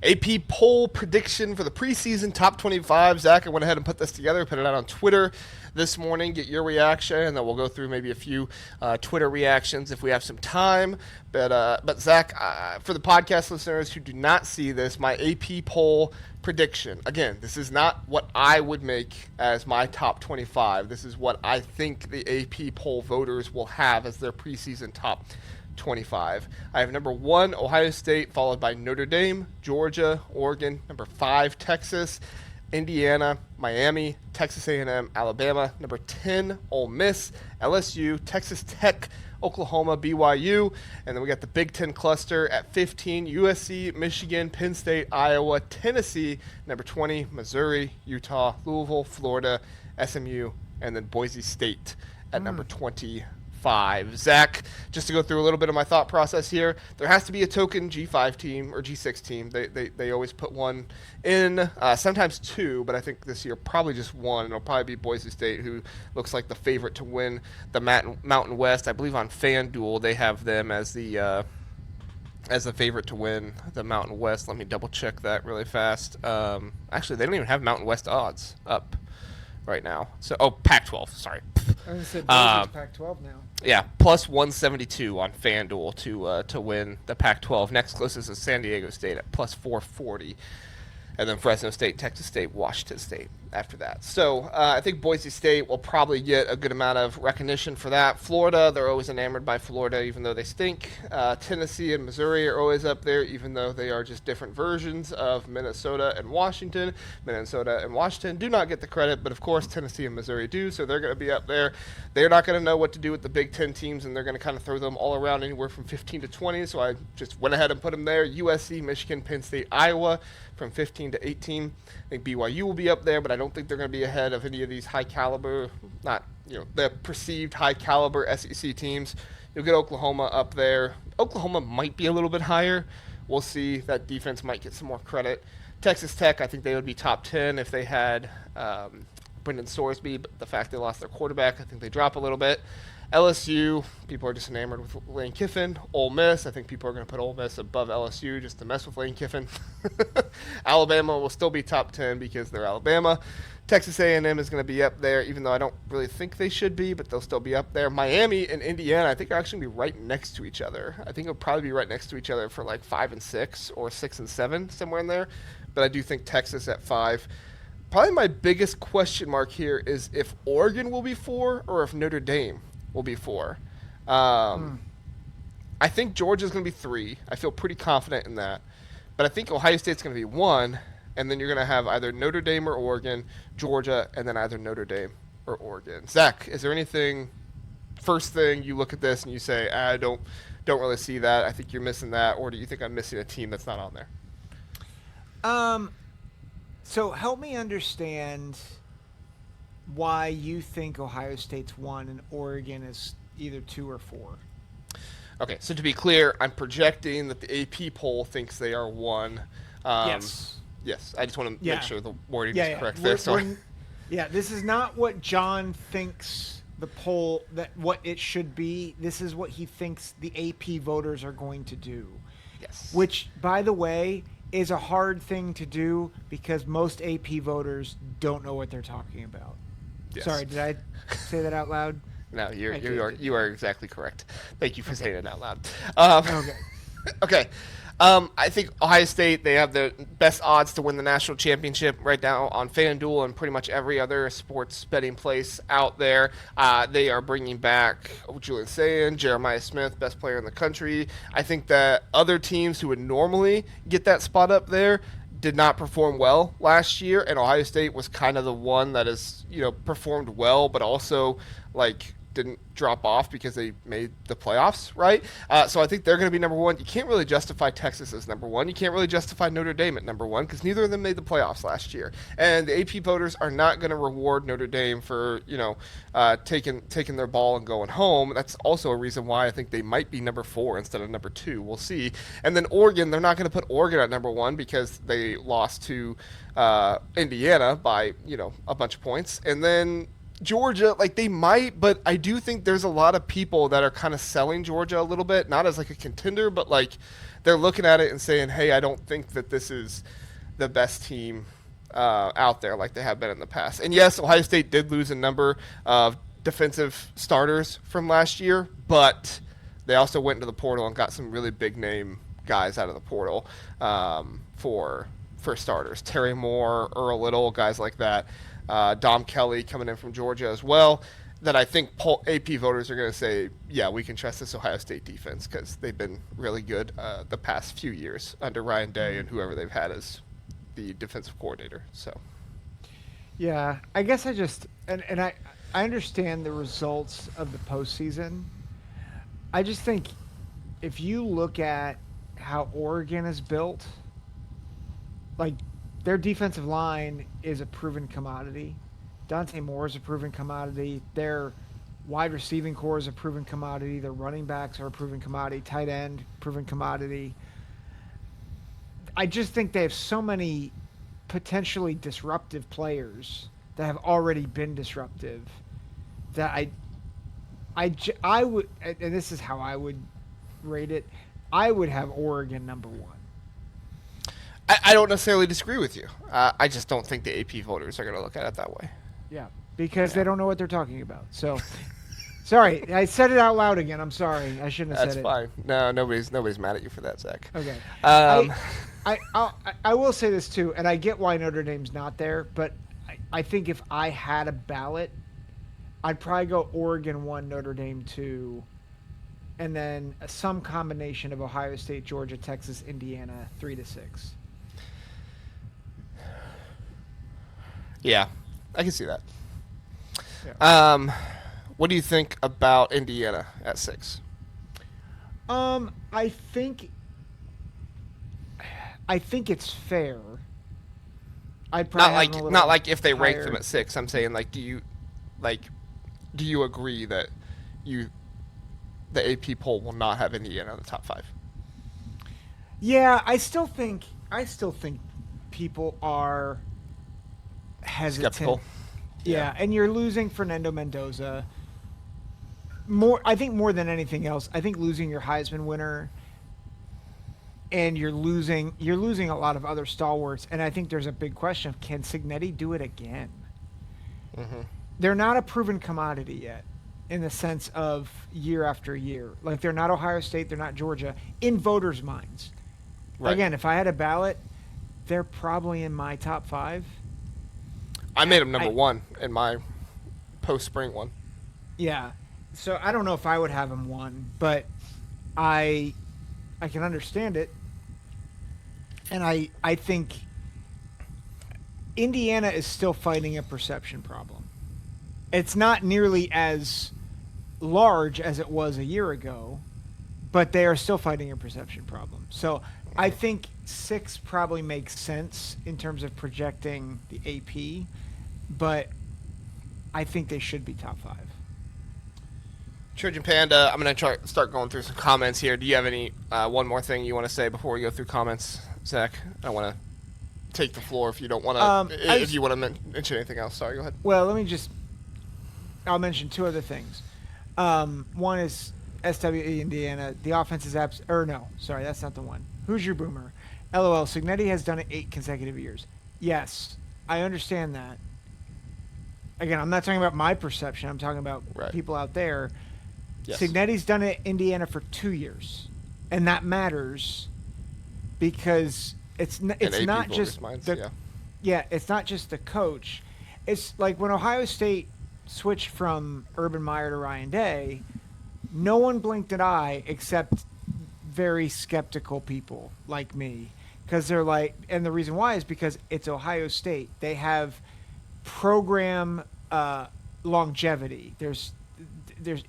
AP poll prediction for the preseason top 25. Zach, I went ahead and put this together, put it out on Twitter this morning. Get your reaction, and then we'll go through maybe a few Twitter reactions if we have some time. But Zach, for the podcast listeners who do not see this, my AP poll prediction. Again, this is not what I would make as my top 25. This is what I think the AP poll voters will have as their preseason top 25. I have number 1, Ohio State, followed by Notre Dame, Georgia, Oregon. Number 5, Texas, Indiana, Miami, Texas A&M, Alabama. Number 10, Ole Miss, LSU, Texas Tech, Oklahoma, BYU. And then we got the Big Ten cluster at 15, USC, Michigan, Penn State, Iowa, Tennessee. Number 20, Missouri, Utah, Louisville, Florida, SMU, and then Boise State at number 25. Zach, just to go through a little bit of my thought process here, there has to be a token G5 team or G6 team. They always put one in, sometimes two, but I think this year probably just one. It'll probably be Boise State, who looks like the favorite to win the Mountain West. I believe on FanDuel they have them as the favorite to win the Mountain West. Let me double check that really fast. Actually, they don't even have Mountain West odds up right now. So, Pac-12, sorry. I was going to say Boise's Pac-12 now. Yeah, plus 172 on FanDuel to win the Pac-12. Next closest is San Diego State at plus 440. And then Fresno State, Texas State, Washington State after that. So I think Boise State will probably get a good amount of recognition for that. Florida, they're always enamored by Florida, even though they stink. Tennessee and Missouri are always up there, even though they are just different versions of Minnesota and Washington. Minnesota and Washington do not get the credit, but of course Tennessee and Missouri do, so they're going to be up there. They're not going to know what to do with the Big Ten teams, and they're going to kind of throw them all around anywhere from 15 to 20, so I just went ahead and put them there. USC, Michigan, Penn State, Iowa from 15 to 18. I think BYU will be up there, but I don't think they're going to be ahead of any of these high caliber, the perceived high caliber SEC teams. You'll get Oklahoma up there. Oklahoma might be a little bit higher. We'll see. That defense might get some more credit. Texas Tech, I think they would be top 10 if they had Brendan Sorsby, but the fact they lost their quarterback, I think they drop a little bit. LSU, people are just enamored with Lane Kiffin. Ole Miss, I think people are going to put Ole Miss above LSU just to mess with Lane Kiffin. Alabama will still be top 10 because they're Alabama. Texas A&M is going to be up there, even though I don't really think they should be, but they'll still be up there. Miami and Indiana, I think, are actually going to be right next to each other. I think it'll probably be right next to each other for like 5 and 6 or 6 and 7, somewhere in there. But I do think Texas at 5. Probably my biggest question mark here is if Oregon will be 4 or if Notre Dame will be 4. I think Georgia's going to be 3. I feel pretty confident in that. But I think Ohio State's going to be 1, and then you're going to have either Notre Dame or Oregon, Georgia, and then either Notre Dame or Oregon. Zach, is there anything, first thing you look at this and you say, I don't really see that, I think you're missing that, or do you think I'm missing a team that's not on there? So help me understand why you think Ohio State's 1 and Oregon is either 2 or 4. Okay, so to be clear, I'm projecting that the AP poll thinks they are 1. Yes. Yes, I just want to make sure the wording is correct there. So, this is not what John thinks the poll, that what it should be. This is what he thinks the AP voters are going to do. Yes. Which, by the way, is a hard thing to do because most AP voters don't know what they're talking about. Yes. Sorry, did I say that out loud? No, you are exactly correct. Thank you for saying it out loud. Okay. I think Ohio State, they have the best odds to win the national championship right now on FanDuel and pretty much every other sports betting place out there. They are bringing back Julian Sayin, Jeremiah Smith, best player in the country. I think that other teams who would normally get that spot up there did not perform well last year, and Ohio State was kind of the one that has, performed well, but also didn't drop off because they made the playoffs, right? So I think they're going to be number 1. You can't really justify Texas as number 1. You can't really justify Notre Dame at number 1 because neither of them made the playoffs last year. And the AP voters are not going to reward Notre Dame for, taking their ball and going home. That's also a reason why I think they might be number 4 instead of number 2. We'll see. And then Oregon, they're not going to put Oregon at number 1 because they lost to Indiana by, a bunch of points. And then Georgia, they might, but I do think there's a lot of people that are kind of selling Georgia a little bit, not as a contender, but they're looking at it and saying, hey, I don't think that this is the best team out there like they have been in the past. And yes, Ohio State did lose a number of defensive starters from last year, but they also went into the portal and got some really big name guys out of the portal for starters. Terry Moore, Earl Little, guys like that. Dom Kelly coming in from Georgia as well. That I think AP voters are going to say, yeah, we can trust this Ohio State defense because they've been really good the past few years under Ryan Day and whoever they've had as the defensive coordinator. So, Yeah, I guess I just and I understand the results of the postseason. I just think if you look at how Oregon is built, like their defensive line is a proven commodity. Dante Moore is a proven commodity. Their wide receiving core is a proven commodity. Their running backs are a proven commodity. Tight end, proven commodity. I just think they have so many potentially disruptive players that have already been disruptive that I would, and this is how I would rate it, I would have Oregon number one. I don't necessarily disagree with you. I just don't think the AP voters are going to look at it that way. Yeah, because they don't know what they're talking about. So, sorry, I said it out loud again. I'm sorry. I shouldn't have said it. That's fine. No, nobody's mad at you for that, Zach. Okay. Um, I will say this too, and I get why Notre Dame's not there, but I think if I had a ballot, I'd probably go Oregon 1, Notre Dame 2, and then some combination of Ohio State, Georgia, Texas, Indiana 3 to 6. Yeah, I can see that. Yeah. What do you think about Indiana at 6? I think it's fair. I'd probably Not like if they rank higher. them at 6. I'm saying do you agree that the AP poll will not have Indiana in the top 5? Yeah, I still think people are hesitant. Skeptical. Yeah, and you're losing Fernando Mendoza. I think more than anything else, I think losing your Heisman winner, and you're losing a lot of other stalwarts. And I think there's a big question of, can Cignetti do it again? Mm-hmm. They're not a proven commodity yet, in the sense of year after year. Like they're not Ohio State, they're not Georgia in voters' minds. Right. Again, if I had a ballot, they're probably in my top 5. I made them number 1 in my post-spring one. Yeah. So I don't know if I would have him 1, but I can understand it. And I think Indiana is still fighting a perception problem. It's not nearly as large as it was a year ago, but they are still fighting a perception problem. So I think 6 probably makes sense in terms of projecting the AP, but I think they should be top 5. Trojan Panda, I'm going to start going through some comments here. Do you have any one more thing you want to say before we go through comments, Zach? I want to take the floor if you don't want to. If you want to mention anything else, sorry, go ahead. Well, I'll mention 2 other things. One is SWE Indiana. The offense is sorry, that's not the one. Who's your boomer? LOL. Cignetti has done it 8 consecutive years. Yes, I understand that. Again, I'm not talking about my perception. I'm talking about people out there. Yes. Cignetti's done it in Indiana for 2 years, and that matters because it's not just it's not just the coach. It's like when Ohio State switched from Urban Meyer to Ryan Day, no one blinked an eye except very skeptical people like me, because they're like, and the reason why is because it's Ohio State. They have program longevity. There's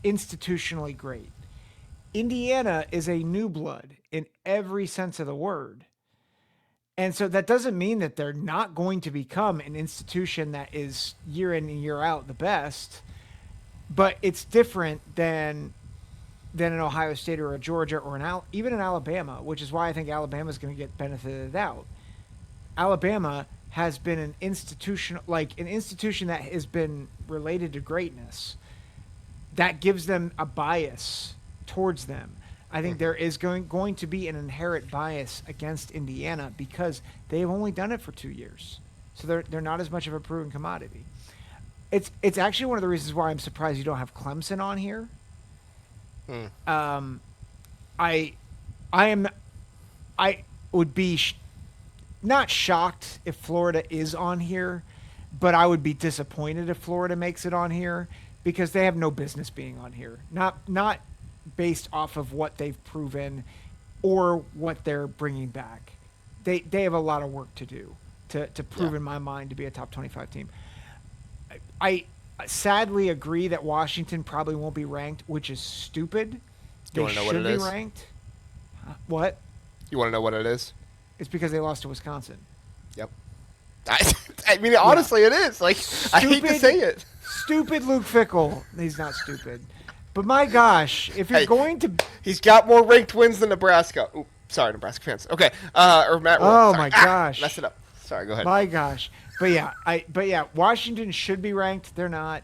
institutionally great. Indiana is a new blood in every sense of the word. And so that doesn't mean that they're not going to become an institution that is year in and year out the best, but it's different than an Ohio State or a Georgia or even an Alabama, which is why I think Alabama is going to get benefit of the doubt. Alabama has been an institution that has been related to greatness. That gives them a bias towards them. I think there is going to be an inherent bias against Indiana because they've only done it for 2 years, so they're not as much of a proven commodity. It's actually one of the reasons why I'm surprised you don't have Clemson on here. Hmm. I am I would be not shocked if Florida is on here, but I would be disappointed if Florida makes it on here because they have no business being on here. Not based off of what they've proven or what they're bringing back. They have a lot of work to do to prove in my mind to be a top 25 team. I sadly agree that Washington probably won't be ranked, which is stupid. You want to know what it is? Should be ranked. What? You want to know what it is? It's because they lost to Wisconsin. Yep. I mean, honestly, it is. Like, I hate to say it. Stupid Luke Fickell. He's not stupid. But my gosh, if you're going to... He's got more ranked wins than Nebraska. Ooh, sorry, Nebraska fans. Okay. Or Matt Rule. Oh, sorry. my gosh. Mess it up. Sorry, go ahead. My gosh. But yeah, Washington should be ranked. They're not.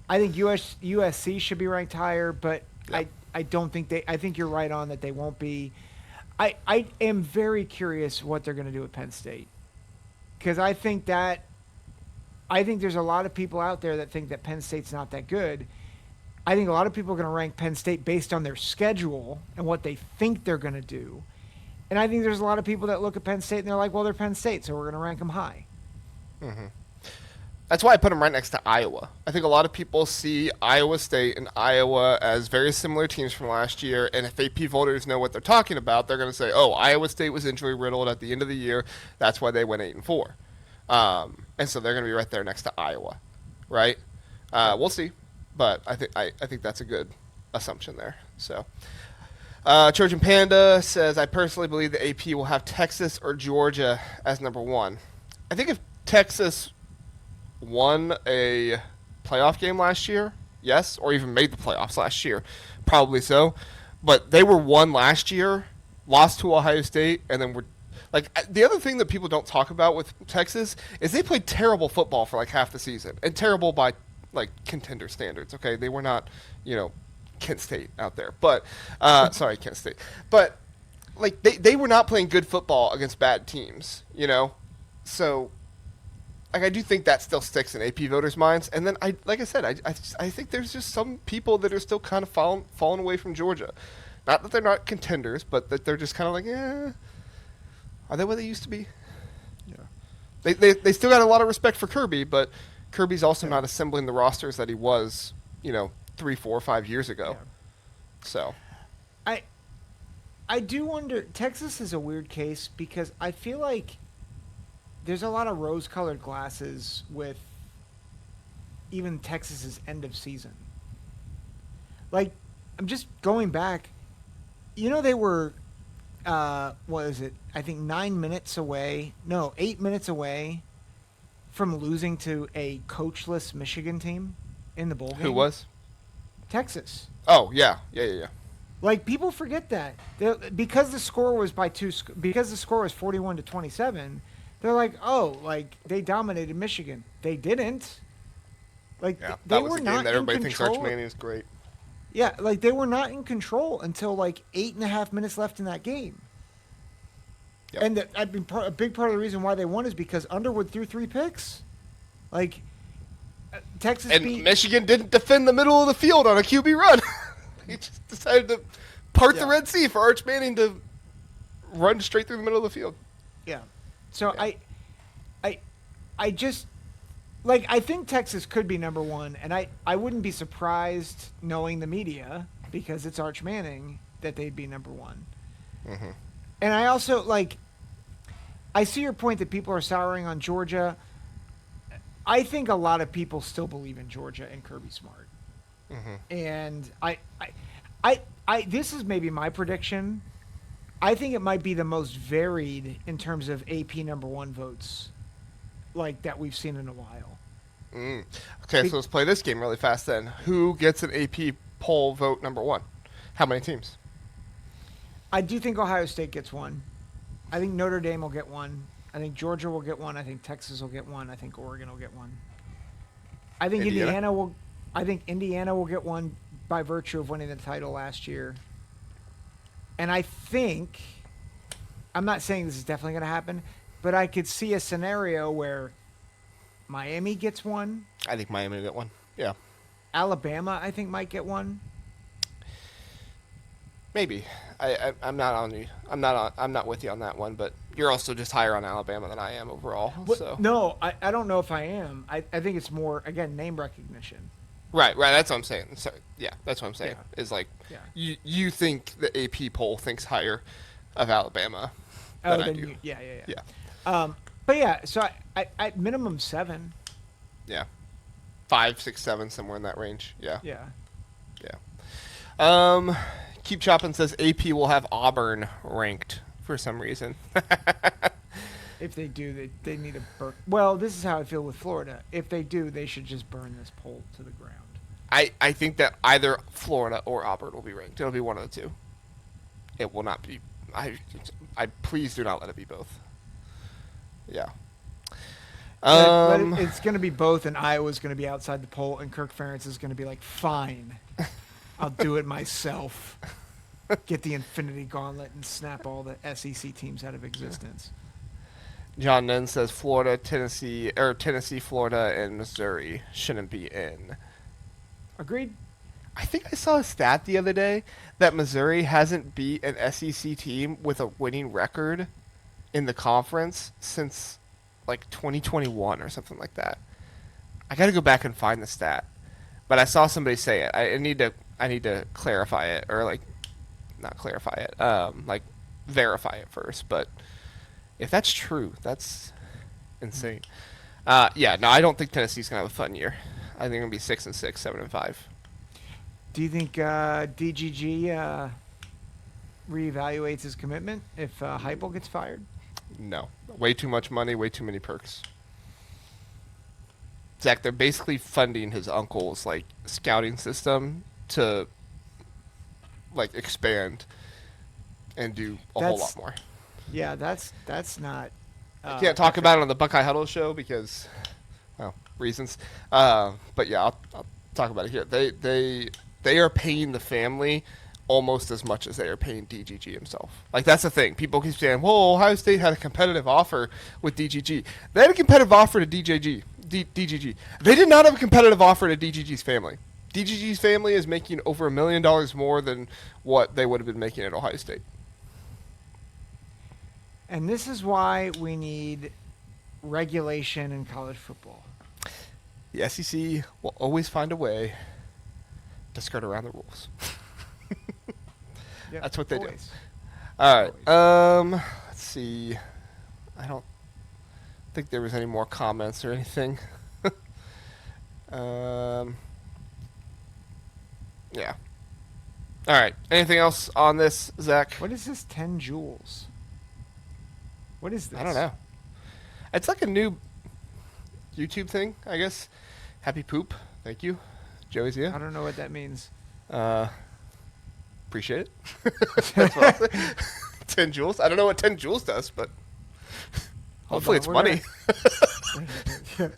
I think USC should be ranked higher, but Yep. I don't think I think you're right on that they won't be. I am very curious what they're going to do with Penn State. Because I think there's a lot of people out there that think that Penn State's not that good. I think a lot of people are going to rank Penn State based on their schedule and what they think they're going to do. And I think there's a lot of people that look at Penn State and they're like, well, they're Penn State, so we're going to rank them high. Mm-hmm. That's why I put them right next to Iowa. I think a lot of people see Iowa State and Iowa as very similar teams from last year, and if AP voters know what they're talking about, they're going to say, oh, Iowa State was injury riddled at the end of the year. That's why they went 8-4. And so they're going to be right there next to Iowa, right? We'll see, but I think that's a good assumption there. So, Trojan Panda says, I personally believe the AP will have Texas or Georgia as number one. I think if Texas won a playoff game last year, yes, or even made the playoffs last year, probably so. But they were one last year, lost to Ohio State, and then were like the other thing that people don't talk about with Texas is they played terrible football for like half the season, and terrible by like contender standards. Okay, they were not, Kent State out there, but sorry, Kent State, but like they were not playing good football against bad teams, so. Like, I do think that still sticks in AP voters' minds. And then, I think there's just some people that are still kind of falling away from Georgia. Not that they're not contenders, but that they're just kind of like, are they what they used to be? Yeah. They still got a lot of respect for Kirby, but Kirby's also not assembling the rosters that he was, 3, 4, 5 years ago. Yeah. So. I do wonder, Texas is a weird case because I feel like there's a lot of rose-colored glasses with even Texas's end of season. Like, I'm just going back. They were, what is it? I think 8 minutes away from losing to a coachless Michigan team in the bowl game. Who was? Texas. Oh, yeah. Like, people forget that. Because the score was 41-27, they're like, oh, like, they dominated Michigan. They didn't. Like, they were not in control. That everybody thinks Arch Manning is great. Yeah, like, they were not in control until, like, 8.5 minutes left in that game. Yep. And a big part of the reason why they won is because Underwood threw 3 picks. Like, Texas beat... Michigan didn't defend the middle of the field on a QB run. He just decided to part the Red Sea for Arch Manning to run straight through the middle of the field. Yeah. So I just like I think Texas could be number one, and I wouldn't be surprised knowing the media because it's Arch Manning that they'd be number one. Mm-hmm. And I also I see your point that people are souring on Georgia. I think a lot of people still believe in Georgia and Kirby Smart. Mm-hmm. And I this is maybe my prediction. I think it might be the most varied in terms of AP number one votes, like that we've seen in a while. Okay, so let's play this game really fast then. Who gets an AP poll vote number one? How many teams? I do think Ohio State gets one. I think Notre Dame will get one. I think Georgia will get one. I think Texas will get one. I think Oregon will get one. I think Indiana will. I think Indiana will get one by virtue of winning the title last year. And I think, I'm not saying this is definitely going to happen, but I could see a scenario where Miami gets one. I think Miami will get one. Yeah, Alabama, I think, might get one. maybe. I'm not on you. I'm not with you on that one. But you're also just higher on Alabama than I am overall. So No, I don't know if I am. I think it's more, again, name recognition. right. That's what I'm saying. Sorry. Yeah, that's what I'm saying. Yeah. Is like Yeah. you think the AP poll thinks higher of Alabama Oh, than I then do. yeah. Yeah. But yeah, so I minimum 7. Yeah. 5, 6, 7, somewhere in that range. Yeah. Yeah. Yeah. Keep Chopping says AP will have Auburn ranked for some reason. If they do, they need to burn. Well, this is how I feel with Florida. If they do, they should just burn this poll to the ground. I think that either Florida or Auburn will be ranked. It'll be one of the two. It will not be. I please do not let it be both. Yeah. It's going to be both, and Iowa's going to be outside the poll, and Kirk Ferentz is going to be like, fine, I'll do it myself. Get the Infinity Gauntlet and snap all the SEC teams out of existence. John Nunn says Tennessee, Florida, and Missouri shouldn't be in. Agreed. I think I saw a stat the other day that Missouri hasn't beat an SEC team with a winning record in the conference since like 2021 or something like that. I got to go back and find the stat, but I saw somebody say it. I need to clarify it, or like not clarify it, like verify it first. But if that's true, that's insane. Yeah, no, I don't think Tennessee's gonna have a fun year. I think they're gonna be 6-6, 7-5. Do you think DGG reevaluates his commitment if Heupel gets fired? No, way too much money, way too many perks. Zach, they're basically funding his uncle's like scouting system to like expand and do a whole lot more. Yeah, that's not. I can't talk about it on the Buckeye Huddle show because, well, reasons. But yeah, I'll talk about it here. They are paying the family almost as much as they are paying DGG himself. Like, that's the thing. People keep saying, "Well, Ohio State had a competitive offer with DGG." They had a competitive offer to DGG. They did not have a competitive offer to DGG's family. DGG's family is making over $1 million more than what they would have been making at Ohio State. And this is why we need regulation in college football. The SEC will always find a way to skirt around the rules. Yep, That's what they always. do. All right. Let's see. I don't think there was any more comments or anything. Yeah. All right. Anything else on this, Zach? What is this 10 joules? What is this? I don't know. It's like a new YouTube thing, I guess. Happy poop. Thank you, Joey Zia. I don't know what that means. Appreciate it. That's what I'll say. 10 joules. I don't know what 10 joules does, but hopefully it's money.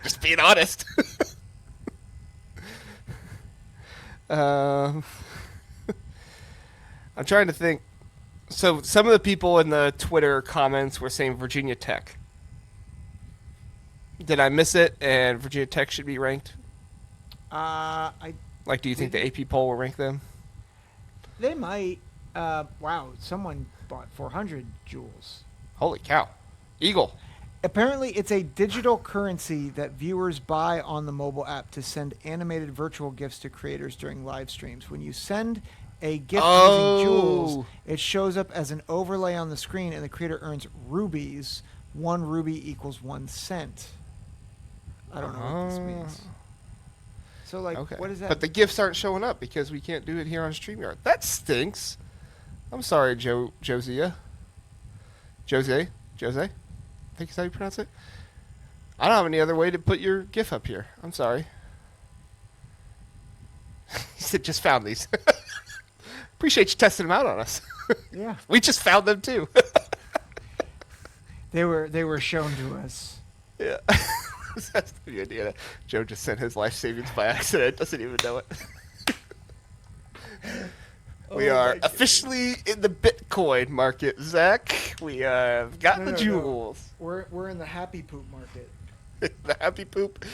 Just being honest. I'm trying to think. So some of the people in the Twitter comments were saying Virginia Tech. Did I miss it? And Virginia Tech should be ranked? Do you think the AP poll will rank them? They might. Wow, someone bought 400 joules. Holy cow. Eagle. Apparently, it's a digital currency that viewers buy on the mobile app to send animated virtual GIFs to creators during live streams. When you send a GIF using joules, it shows up as an overlay on the screen, and the creator earns rubies. 1 ruby equals 1 cent. I don't know what this means. So, what is that? But the GIFs aren't showing up because we can't do it here on StreamYard. That stinks. I'm sorry, Josia. Jose? I think is how you pronounce it. I don't have any other way to put your GIF up here. I'm sorry. He said, just found these. Appreciate you testing them out on us. Yeah. We just found them too. They were shown to us. Yeah. That's the idea. Joe just sent his life savings by accident. Doesn't even know it. We Oh are my God. officially in the Bitcoin market, Zach. We have got the No. jewels. We're in the happy poop market. The happy poop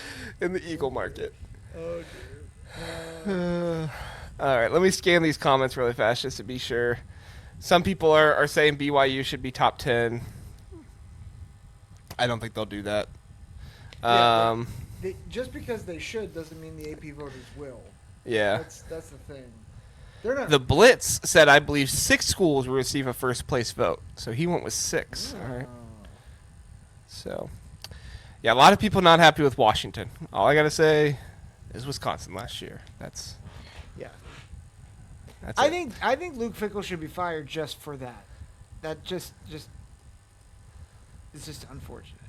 in the eagle market. Oh dear. All right, let me scan these comments really fast just to be sure. Some people are saying BYU should be top 10. I don't think they'll do that. Yeah, they just because they should doesn't mean the AP voters will. Yeah. That's the thing. They're not. The Blitz said, I believe 6 schools will receive a first place vote. So he went with 6. All right. So, yeah, a lot of people not happy with Washington. All I got to say is Wisconsin last year. That's Yeah. I I think Luke Fickell should be fired just for that. That just it's just unfortunate.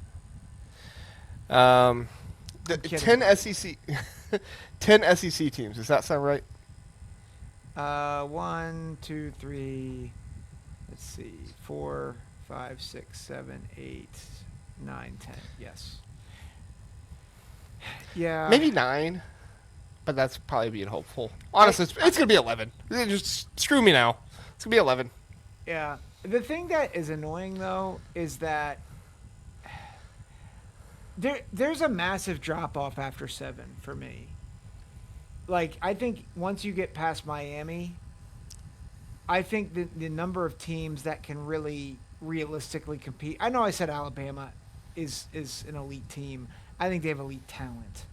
The kidding. 10 SEC 10 SEC teams. Does that sound right? 1, 2, 3. Let's see. 4, 5, 6, 7, 8, 9, 10. Yes. Yeah. Maybe 9, but that's probably being hopeful. Honestly, it's going to be 11. Just screw me now. It's going to be 11. Yeah. The thing that is annoying though is that there's a massive drop off after 7 for me. Like, I think once you get past Miami, I think the number of teams that can really realistically compete. I know I said Alabama is an elite team. I think they have elite talent.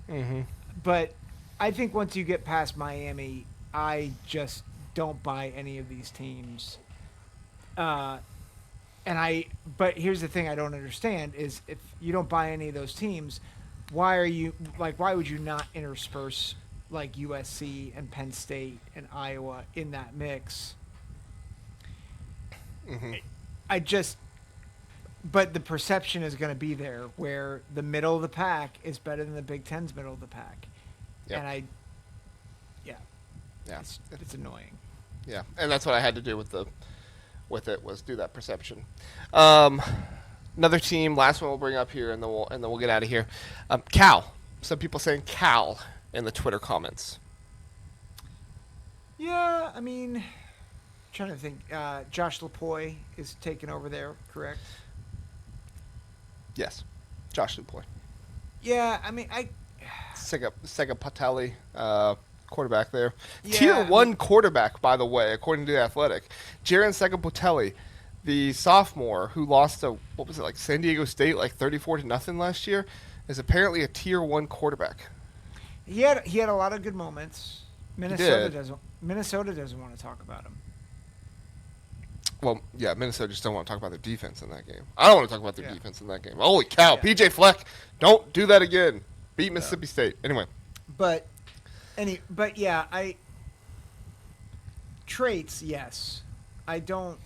Mm-hmm. But I think once you get past Miami, I just don't buy any of these teams. But here's the thing I don't understand is if you don't buy any of those teams, why would you not intersperse like USC and Penn State and Iowa in that mix? Mm-hmm. But the perception is going to be there where the middle of the pack is better than the Big Ten's middle of the pack. Yep. And Yeah. it's annoying. Yeah, and that's what I had to do with it was do that perception. Another team, last one we'll bring up here, and then we'll get out of here. Cal. Some people saying Cal in the Twitter comments. Yeah, I mean, trying to think. Josh Lepoy is taking over there, correct? Yes, Josh Lupoy. Yeah, I mean, Sega Patelli, quarterback there. Yeah, Tier 1 quarterback, by the way, according to The Athletic. Jaron Segapotelli, the sophomore who lost to, San Diego State, 34-0 last year, is apparently a Tier 1 quarterback. he had a lot of good moments. Minnesota did. doesn't want to talk about him. Well, yeah, Minnesota just don't want to talk about their defense in that game. I don't want to talk about their Yeah. defense in that game. Holy cow, Yeah. PJ Fleck, don't do that again. Beat Mississippi State. Anyway. But yeah, traits, yes. I don't.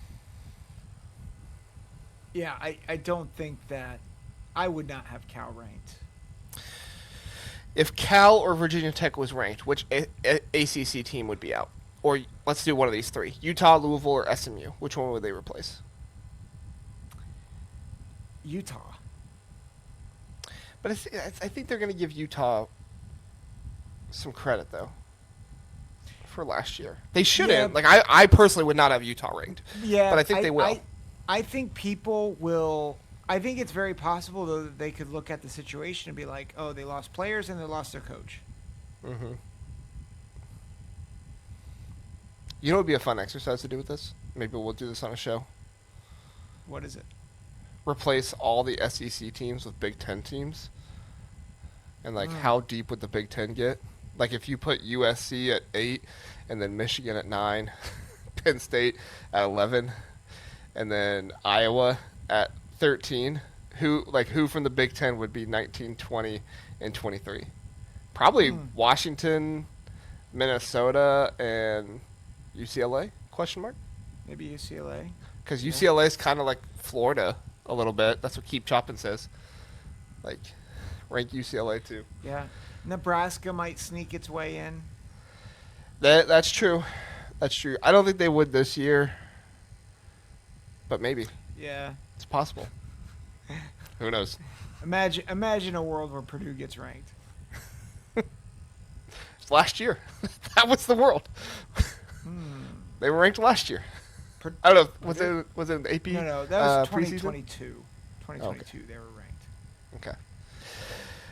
Yeah, I don't think that I would not have Cal ranked. If Cal or Virginia Tech was ranked, which ACC team would be out? Or let's do one of these 3. Utah, Louisville, or SMU. Which one would they replace? Utah. But I think they're going to give Utah some credit, though, for last year. They shouldn't. Yeah. I personally would not have Utah ranked. Yeah, But I think they will. I think people will. I think it's very possible, though, that they could look at the situation and be like, oh, they lost players and they lost their coach. Mm-hmm. You know what would be a fun exercise to do with this? Maybe we'll do this on a show. What is it? Replace all the SEC teams with Big Ten teams. And, how deep would the Big Ten get? If you put USC at 8 and then Michigan at 9, Penn State at 11, and then Iowa at 13, who from the Big Ten would be 19, 20, and 23? Probably Washington, Minnesota, and UCLA? Question mark? Maybe UCLA. Because UCLA is kind of like Florida a little bit. That's what Keep Choppin' says. Rank UCLA too. Yeah. Nebraska might sneak its way in. That's true. That's true. I don't think they would this year, but maybe Yeah. it's possible. Who knows? Imagine a world where Purdue gets ranked. Last year, that was the world. They were ranked last year. Per- I don't know. Was it in the AP? No, that was preseason? 2022. 2022, they were ranked. Okay.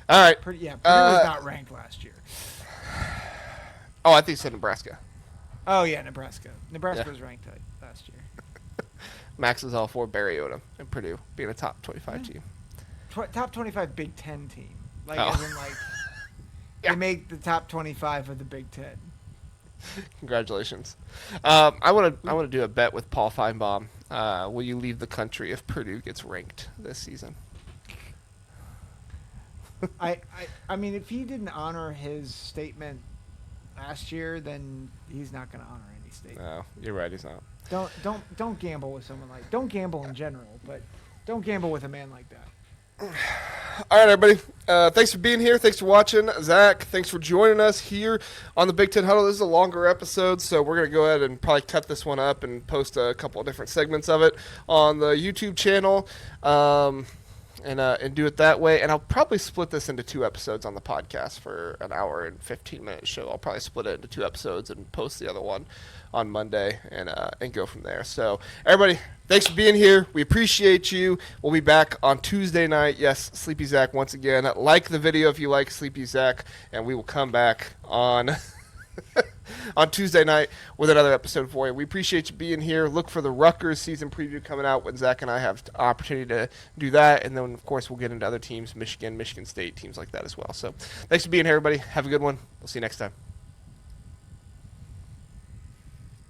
All right. Purdue was not ranked last year. Oh, I think you said Nebraska. Oh, yeah, Nebraska. Nebraska Yeah. was ranked last year. Max is all for Barry Odom and Purdue being a top 25 team. Top 25 Big Ten team. Like, Oh. as in, like, Yeah. they make the top 25 of the Big Ten. Congratulations. I want to do a bet with Paul Feinbaum. Will you leave the country if Purdue gets ranked this season? I mean, if he didn't honor his statement last year, then he's not going to honor any statement. No, you're right. He's not. Don't gamble with someone like. Don't gamble in general, but don't gamble with a man like that. All right, everybody. Thanks for being here. Thanks for watching. Zach, thanks for joining us here on the Big Ten Huddle. This is a longer episode, so we're going to go ahead and probably cut this one up and post a couple of different segments of it on the YouTube channel and do it that way. And I'll probably split this into 2 episodes on the podcast for an hour and 15-minute show. I'll probably split it into 2 episodes and post the other one on Monday and go from there. So, everybody, thanks for being here. We appreciate you. We'll be back on Tuesday night. Yes, Sleepy Zach once again. Like the video if you like Sleepy Zach, and we will come back on on Tuesday night with another episode for you. We appreciate you being here. Look for the Rutgers season preview coming out when Zach and I have the opportunity to do that, and then, of course, we'll get into other teams, Michigan, Michigan State, teams like that as well. So, thanks for being here, everybody. Have a good one. We'll see you next time.